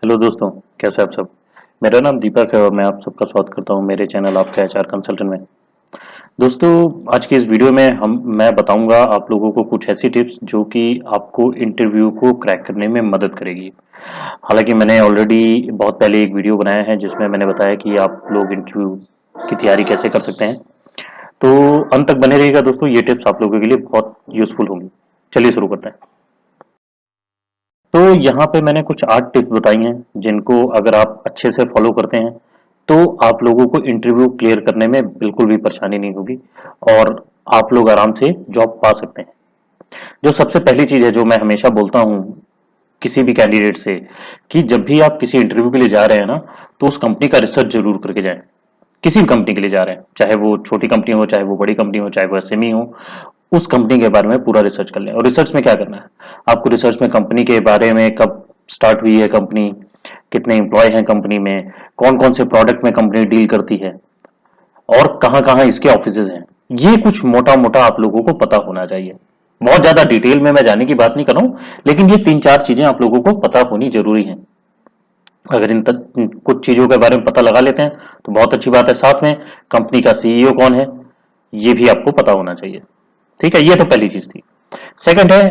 Hello दोस्तों, कैसे आप सब। मेरा नाम दीपक है और मैं आप सबका स्वागत करता हूं मेरे चैनल आपका एचआर कंसल्टेंट में। दोस्तों, आज की इस वीडियो में मैं बताऊंगा आप लोगों को कुछ ऐसी टिप्स जो कि आपको इंटरव्यू को क्रैक करने में मदद करेगी। हालांकि मैंने ऑलरेडी बहुत पहले एक वीडियो बनाया है जिसमें मैंने बताया कि आप लोग इंटरव्यू की तैयारी कैसे कर सकते हैं। तो अंत तक बने रहिएगा दोस्तों, ये टिप्स आप लोगों के लिए बहुत यूजफुल होंगी। चलिए शुरू करते हैं। तो यहाँ पे मैंने कुछ 8 टिप्स बताई हैं जिनको अगर आप अच्छे से फॉलो करते हैं तो आप लोगों को इंटरव्यू क्लियर करने में बिल्कुल भी परेशानी नहीं होगी और आप लोग आराम से जॉब पा सकते हैं। जो सबसे पहली चीज है जो मैं हमेशा बोलता हूँ किसी भी कैंडिडेट से कि जब भी आप किसी इंटरव्यू के लिए जा रहे हैं ना तो उस कंपनी का रिसर्च जरूर करके जाएं। किसी भी कंपनी के लिए जा रहे हैं, चाहे वो छोटी कंपनी हो, चाहे वो बड़ी कंपनी हो, चाहे वो एसएमई हो, उस कंपनी के बारे में पूरा रिसर्च कर लें। और रिसर्च में क्या करना है, आपको रिसर्च में कंपनी के बारे में कब स्टार्ट हुई है कंपनी, कितने एम्प्लॉय हैं कंपनी में, कौन कौन से प्रोडक्ट में कंपनी डील करती है और कहाँ कहाँ इसके ऑफिसेज हैं, ये कुछ मोटा मोटा आप लोगों को पता होना चाहिए। बहुत ज्यादा डिटेल में मैं जाने की बात नहीं कर रहा हूं, लेकिन ये 3-4 चीजें आप लोगों को पता होनी जरूरी है। अगर कुछ चीजों के बारे में पता लगा लेते हैं तो बहुत अच्छी बात है। साथ में कंपनी का सीईओ कौन है ये भी आपको पता होना चाहिए। ठीक है, ये तो पहली चीज थी। सेकंड है,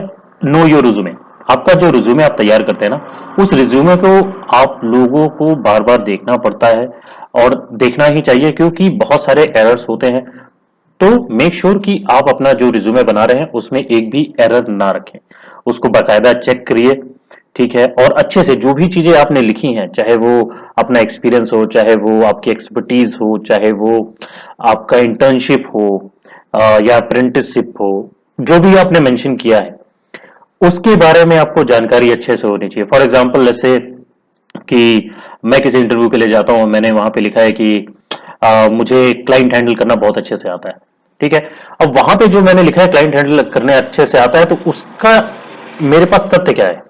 नो योर रिज्यूमे। आपका जो रिज्यूमे आप तैयार करते हैं ना, उस रिज्यूमे को आप लोगों को बार बार देखना पड़ता है और देखना ही चाहिए क्योंकि बहुत सारे एरर्स होते हैं। तो मेक श्योर कि आप अपना जो रिज्यूमे बना रहे हैं उसमें एक भी एरर ना रखें, उसको बाकायदा चेक करिए। ठीक है, और अच्छे से जो भी चीजें आपने लिखी हैं, चाहे वो अपना एक्सपीरियंस हो, चाहे वो आपकी एक्सपर्टीज हो, चाहे वो आपका इंटर्नशिप हो या अप्रेंटिसशिप हो, जो भी आपने मेंशन किया है उसके बारे में आपको जानकारी अच्छे से होनी चाहिए। फॉर एग्जाम्पल जैसे कि मैं किसी इंटरव्यू के लिए जाता हूं, मैंने वहां पे लिखा है कि मुझे क्लाइंट हैंडल करना बहुत अच्छे से आता है। ठीक है, अब वहां पे जो मैंने लिखा है क्लाइंट हैंडल करने अच्छे से आता है, तो उसका मेरे पास तथ्य क्या है।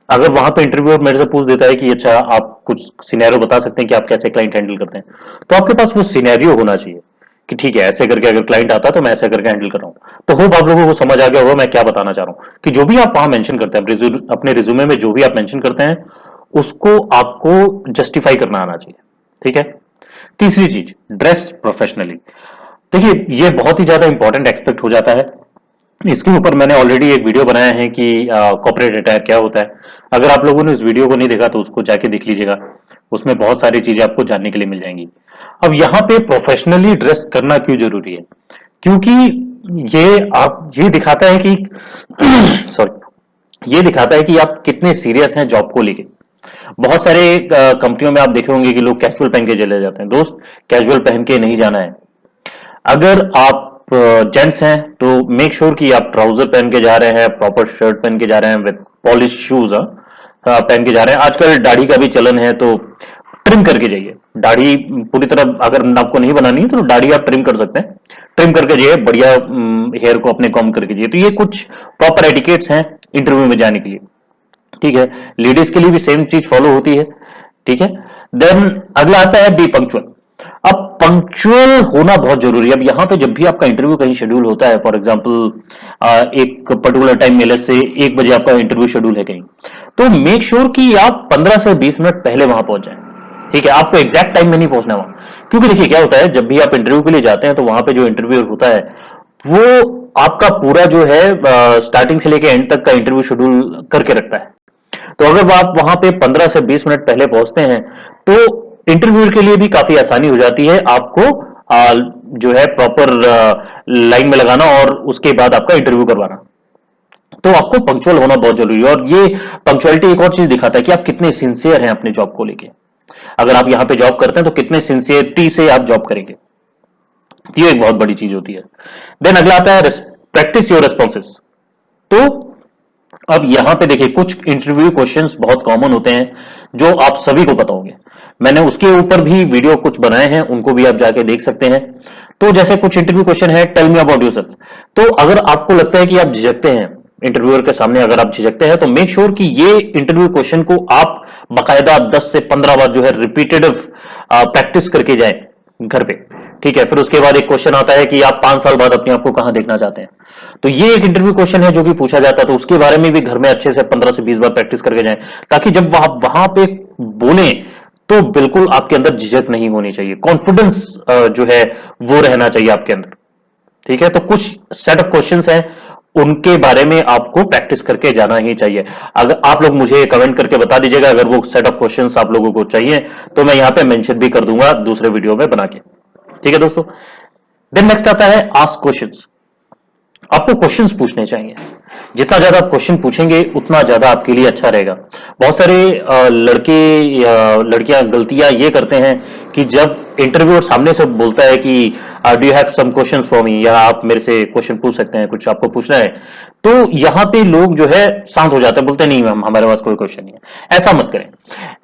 अगर वहां पे इंटरव्यूअर मेरे से पूछ देता है कि अच्छा आप कुछ सिनेरियो बता सकते हैं कि आप कैसे क्लाइंट हैंडल करते हैं, तो आपके पास वो सिनेरियो होना चाहिए कि ठीक है ऐसे करके अगर क्लाइंट आता है तो मैं ऐसे करके हैंडल कर रहा हूं। तो होप आप लोगों को समझ आ गया होगा मैं क्या बताना चाह रहा हूं कि जो भी आप वहां मेंशन करते हैं अपने रिज्यूमे में, जो भी आप मेंशन करते हैं उसको आपको जस्टिफाई करना आना चाहिए। ठीक है। तीसरी चीज, ड्रेस प्रोफेशनली। देखिए ये बहुत ही ज्यादा इंपॉर्टेंट एक्सपेक्ट हो जाता है। इसके ऊपर मैंने ऑलरेडी एक वीडियो बनाया है कि कॉर्पोरेट अटायर क्या होता है। अगर आप लोगों ने उस वीडियो को नहीं देखा तो उसको जाके देख लीजिएगा, उसमें बहुत सारी चीजें आपको जानने के लिए मिल जाएंगी। अब यहाँ पे प्रोफेशनली ड्रेस करना क्यों जरूरी है, क्योंकि ये दिखाता है कि सॉरी, ये दिखाता है कि आप कितने सीरियस हैं जॉब को लेके। बहुत सारे कंपनियों में आप देखे होंगे कि लोग कैजुअल पहन के चले जाते हैं। दोस्त, कैजुअल पहन के नहीं जाना है। अगर आप जेंट्स हैं तो मेक श्योर कि आप ट्राउजर पहन के जा रहे हैं, प्रॉपर शर्ट पहन के जा रहे हैं, विद पॉलिश शूज पहन के जा रहे हैं। आजकल दाढ़ी का भी चलन है तो ट्रिम करके जाइए। दाढ़ी पूरी तरह अगर आपको नहीं बनानी है तो दाढ़ी आप ट्रिम कर सकते हैं। ट्रिम करके जाइए, बढ़िया हेयर को अपने कॉम करके जाइए। तो ये कुछ प्रॉपर एटिकेट्स हैं इंटरव्यू में जाने के लिए। ठीक है, लेडीज के लिए भी सेम चीज फॉलो होती है। ठीक है। देन अगला आता है बी पंक्चुअल। अब पंक्चुअल होना बहुत जरूरी है। अब यहां पे जब भी आपका इंटरव्यू कहीं शेड्यूल होता है, फॉर एग्जांपल एक पर्टिकुलर टाइम में से 1 बजे आपका इंटरव्यू शेड्यूल है कहीं, तो मेक श्योर कि आप 15 से 20 मिनट पहले वहां पहुंच जाएं। ठीक है, आपको एग्जैक्ट टाइम में नहीं पहुंचना वहां, क्योंकि देखिए क्या होता है जब भी आप इंटरव्यू के लिए जाते हैं तो वहां पे जो इंटरव्यू होता है वो आपका पूरा जो है स्टार्टिंग से लेकर एंड तक का इंटरव्यू शेड्यूल करके रखता है। तो अगर आप वहां पे 15 से 20 मिनट पहले पहुंचते हैं तो इंटरव्यू के लिए भी काफी आसानी हो जाती है आपको जो है प्रॉपर लाइन में लगाना और उसके बाद आपका इंटरव्यू करवाना। तो आपको पंक्चुअल होना बहुत जरूरी है। और ये पंक्चुअलिटी एक और चीज दिखाता है कि आप कितने सिंसियर हैं अपने जॉब को लेके। अगर आप यहां पे जॉब करते हैं तो कितने सिंसियरिटी से आप जॉब करेंगे, ये एक बहुत बड़ी चीज होती है। देन अगला आता है प्रैक्टिस योर रेस्पॉन्सेस। तो अब यहां पे देखिए कुछ इंटरव्यू क्वेश्चंस बहुत कॉमन होते हैं जो आप सभी को पता होंगे। मैंने उसके ऊपर भी वीडियो कुछ बनाए हैं, उनको भी आप जाके देख सकते हैं। तो जैसे कुछ इंटरव्यू क्वेश्चन है, टेल मी अबाउट योरसेल्फ। तो अगर आपको लगता है कि आप झिझकते हैं इंटरव्यूअर के सामने, अगर आप झिझकते हैं तो मेक श्योर कि ये इंटरव्यू क्वेश्चन को आप बाकायदा 10 से 15 बार जो है रिपीटेटिव प्रैक्टिस करके जाएं घर पे। ठीक है, फिर उसके बाद एक क्वेश्चन आता है कि आप 5 साल बाद अपने आप को कहां देखना चाहते हैं। तो ये एक इंटरव्यू क्वेश्चन है जो कि पूछा जाता है, तो उसके बारे में भी घर में अच्छे से 15 से 20 बार प्रैक्टिस करके जाएं, ताकि जब वहां पे बोलें तो बिल्कुल आपके अंदर झिझक नहीं होनी चाहिए, कॉन्फिडेंस जो है वो रहना चाहिए आपके अंदर। ठीक है, तो कुछ सेट ऑफ क्वेश्चंस हैं, उनके बारे में आपको प्रैक्टिस करके जाना ही चाहिए। अगर आप लोग मुझे कमेंट करके बता दीजिएगा अगर वो सेट ऑफ क्वेश्चंस आप लोगों को चाहिए, तो मैं यहां पे मेंशन भी कर दूंगा दूसरे वीडियो में बना के। ठीक है दोस्तों, देन नेक्स्ट आता है आस्क क्वेश्चंस। आपको क्वेश्चंस पूछने चाहिए, जितना ज्यादा आप क्वेश्चन पूछेंगे उतना ज्यादा आपके लिए अच्छा रहेगा। बहुत सारे लड़के या लड़कियां गलतियां ये करते हैं कि जब इंटरव्यूअर सामने से बोलता है कि do you have some questions for me, या आप मेरे से क्वेश्चन पूछ सकते हैं, कुछ आपको पूछना है, तो यहां पे लोग जो है शांत हो जाते हैं, बोलते नहीं मैम हमारे पास कोई क्वेश्चन नहीं है। ऐसा मत करें।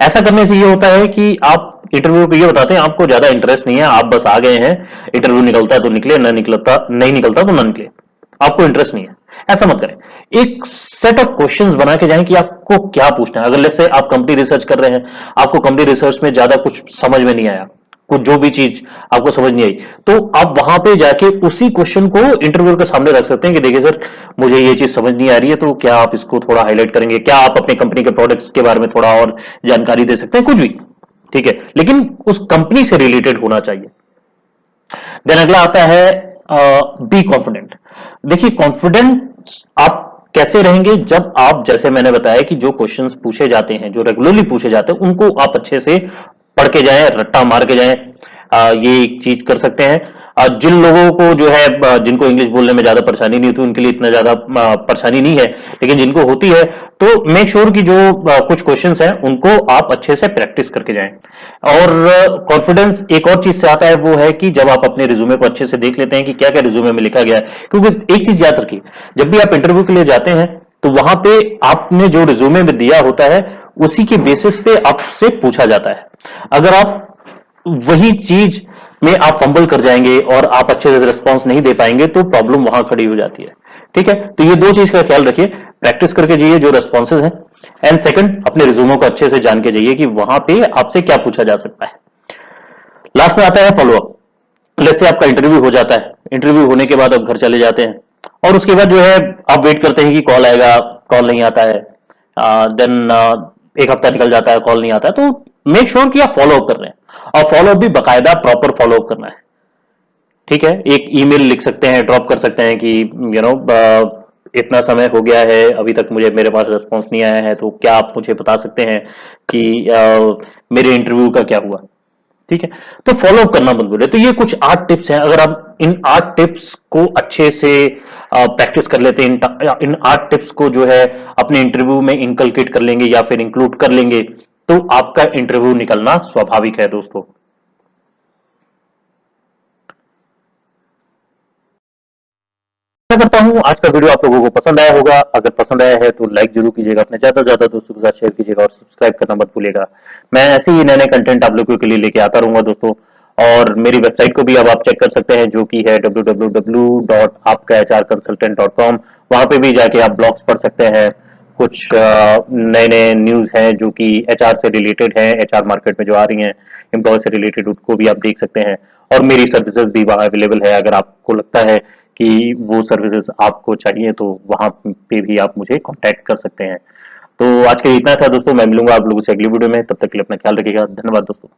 ऐसा करने से ये होता है कि आप इंटरव्यू को ये बताते हैं आपको ज्यादा इंटरेस्ट नहीं है, आप बस आ गए हैं, इंटरव्यू निकलता है तो निकले, नहीं निकलता तो ना निकले, आपको इंटरेस्ट नहीं है। ऐसा मत करें। एक सेट ऑफ क्वेश्चंस बना के जाएं कि आपको क्या पूछना है। अगर जैसे आप कंपनी रिसर्च कर रहे हैं, आपको कंपनी रिसर्च में ज्यादा कुछ समझ में नहीं आया, कुछ जो भी चीज आपको समझ नहीं आई, तो आप वहां पे जाके उसी क्वेश्चन को इंटरव्यूअर के सामने रख सकते हैं कि देखिए सर मुझे ये चीज समझ नहीं आ रही है, तो क्या आप इसको थोड़ा हाईलाइट करेंगे, क्या आप अपने कंपनी के प्रोडक्ट्स के बारे में थोड़ा और जानकारी दे सकते हैं, कुछ भी। ठीक है, लेकिन उस कंपनी से रिलेटेड होना चाहिए। देन अगला आता है बी कॉन्फिडेंट। देखिए कॉन्फिडेंट आप कैसे रहेंगे, जब आप, जैसे मैंने बताया कि जो क्वेश्चंस पूछे जाते हैं, जो रेगुलरली पूछे जाते हैं, उनको आप अच्छे से पढ़ के जाएं, रट्टा मार के जाएं। ये एक चीज कर सकते हैं। जिन लोगों को जो है जिनको इंग्लिश बोलने में ज्यादा परेशानी नहीं होती, उनके लिए इतना ज्यादा परेशानी नहीं है, लेकिन जिनको होती है तो मेक श्योर कि जो कुछ क्वेश्चंस हैं उनको आप अच्छे से प्रैक्टिस करके जाएं। और कॉन्फिडेंस एक और चीज से आता है, वो है कि जब आप अपने रिज्यूमे को अच्छे से देख लेते हैं कि क्या क्या रिज्यूमे में लिखा गया है। क्योंकि एक चीज याद रखिए, जब भी आप इंटरव्यू के लिए जाते हैं तो वहां पे आपने जो रिज्यूमे में दिया होता है उसी के बेसिस पे आपसे पूछा जाता है। अगर आप वही चीज में आप फंबल कर जाएंगे और आप अच्छे से रिस्पॉन्स नहीं दे पाएंगे तो प्रॉब्लम वहां खड़ी हो जाती है। ठीक है, तो ये दो चीज का ख्याल रखिए, प्रैक्टिस करके जाइए जो रिस्पॉन्सेज हैं, एंड सेकंड अपने रिज्यूमे को अच्छे से जान के जाइए कि वहां पे आपसे क्या पूछा जा सकता है। लास्ट में आता है फॉलोअप। जैसे आपका इंटरव्यू हो जाता है, इंटरव्यू होने के बाद आप घर चले जाते हैं और उसके बाद जो है आप वेट करते हैं कि कॉल आएगा, कॉल नहीं आता है। देन एक हफ्ता निकल जाता है, कॉल नहीं आता है, तो मेक श्योर कि आप फॉलोअप कर रहे हैं, और फॉलोअप भी बाकायदा प्रॉपर फॉलोअप करना है। ठीक है, एक ईमेल लिख सकते हैं, ड्रॉप कर सकते हैं कि इतना समय हो गया है अभी तक मुझे, मेरे पास रिस्पॉन्स नहीं आया है, तो क्या आप मुझे बता सकते हैं कि मेरे इंटरव्यू का क्या हुआ। ठीक है, तो फॉलो अप करना बंद करें। तो ये कुछ 8 टिप्स हैं, अगर आप इन 8 टिप्स को अच्छे से प्रैक्टिस कर लेते हैं, इन 8 टिप्स को जो है अपने इंटरव्यू में इंकलकेट कर लेंगे या फिर इंक्लूड कर लेंगे, तो आपका इंटरव्यू निकलना स्वाभाविक है दोस्तों। आशा करता हूं आज का वीडियो आप लोगों को पसंद आया होगा। अगर पसंद आया है तो लाइक जरूर कीजिएगा, अपने ज्यादा से ज्यादा दोस्तों के साथ शेयर कीजिएगा और सब्सक्राइब करना मत भूलिएगा। मैं ऐसे ही नए नए कंटेंट आप लोगों के लिए लेके आता रहूंगा दोस्तों। और मेरी वेबसाइट को भी अब आप चेक कर सकते हैं, जो कि है www.aapkahrconsultant.com। वहां पे भी जाके आप ब्लॉग्स पढ़ सकते हैं, कुछ नए नए न्यूज हैं जो कि एचआर से रिलेटेड है, एचआर मार्केट में जो आ रही हैं एम्प्लॉय से रिलेटेड, उसको भी आप देख सकते हैं। और मेरी सर्विसेज भी वहां अवेलेबल है, अगर आपको लगता है कि वो सर्विसेज आपको चाहिए तो वहां पे भी आप मुझे कांटेक्ट कर सकते हैं। तो आज के लिए इतना था दोस्तों, मैं मिलूंगा आप लोगों से अगली वीडियो में, तब तक के लिए अपना ख्याल रखिएगा। धन्यवाद दोस्तों।